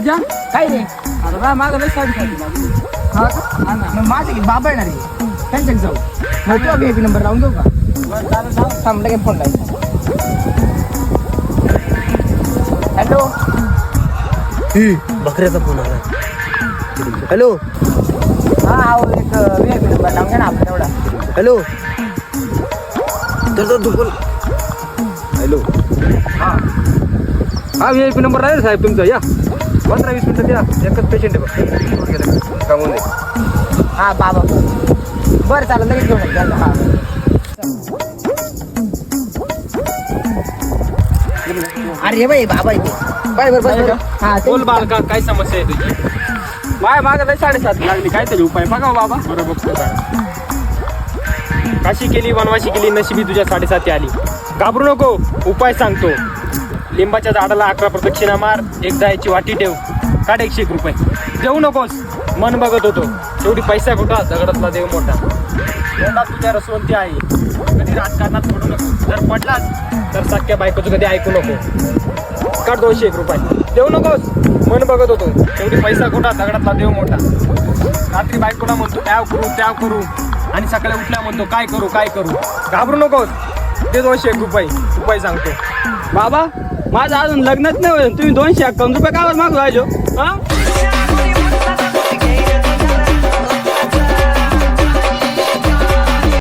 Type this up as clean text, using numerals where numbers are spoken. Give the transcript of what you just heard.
राजा काय रे अरे माझं लय साडेसाती लागली. हा का? मग माझे बाबा येणार आहे त्यांच्यात जाऊ मग तुला VIP नंबर लावून देऊ का बरं चालेल सांग. थांब लगेच फोन लावून हॅलो बकऱ्याचा फोन आला. हॅलो हा एक VIP नंबर लावून घ्या ना आपला तेवढा हॅलो तर दुपूर हॅलो हा VIP नंबर राहील साहेब तुमचा या 15-20 मिनिटं द्या. एकच पेशंट आहे बघ कामून दे. हा बाबा बरं चालेल लगेच घेऊन ये. चल, हा अरे बाई बाबा इथे बाय बरं हा बोल बालका काय समस्या आहे तुझी? माय मागं लय 7.5 लागली. काहीतरी उपाय बघा बाबा. बरोबर बघतो काय. काशी केली वनवाशी केली नशिबी तुझ्या 7.5 आली. घाबरू नको उपाय सांगतो. लिंबाच्या झाडाला 11 प्रदक्षिणा मार. एकदा याची वाटी ठेव. काढ 101 रुपये. देऊ नकोस मन बघत होतो शेवटी पैसा कुठा दगडातला देव मोठा. तोंडात तुझ्या रसवंती आहे कधी राजकारणात पडू नको. जर पडलास तर सख्या बायकोचं कधी ऐकू नको. काढ 201 रुपये. देऊ नकोस मन बघत होतो शेवटी पैसा कुठा दगडातला देव मोठा. रात्री बायकोला म्हणतो त्याव करू आणि सकाळी उठल्या म्हणतो काय करू. घाबरू नकोस ते 201 रुपये उपाय सांगतो. बाबा माझं अजून लग्नच नाही होईल तुम्ही 251 रुपये कावर मागू राहिलो हा.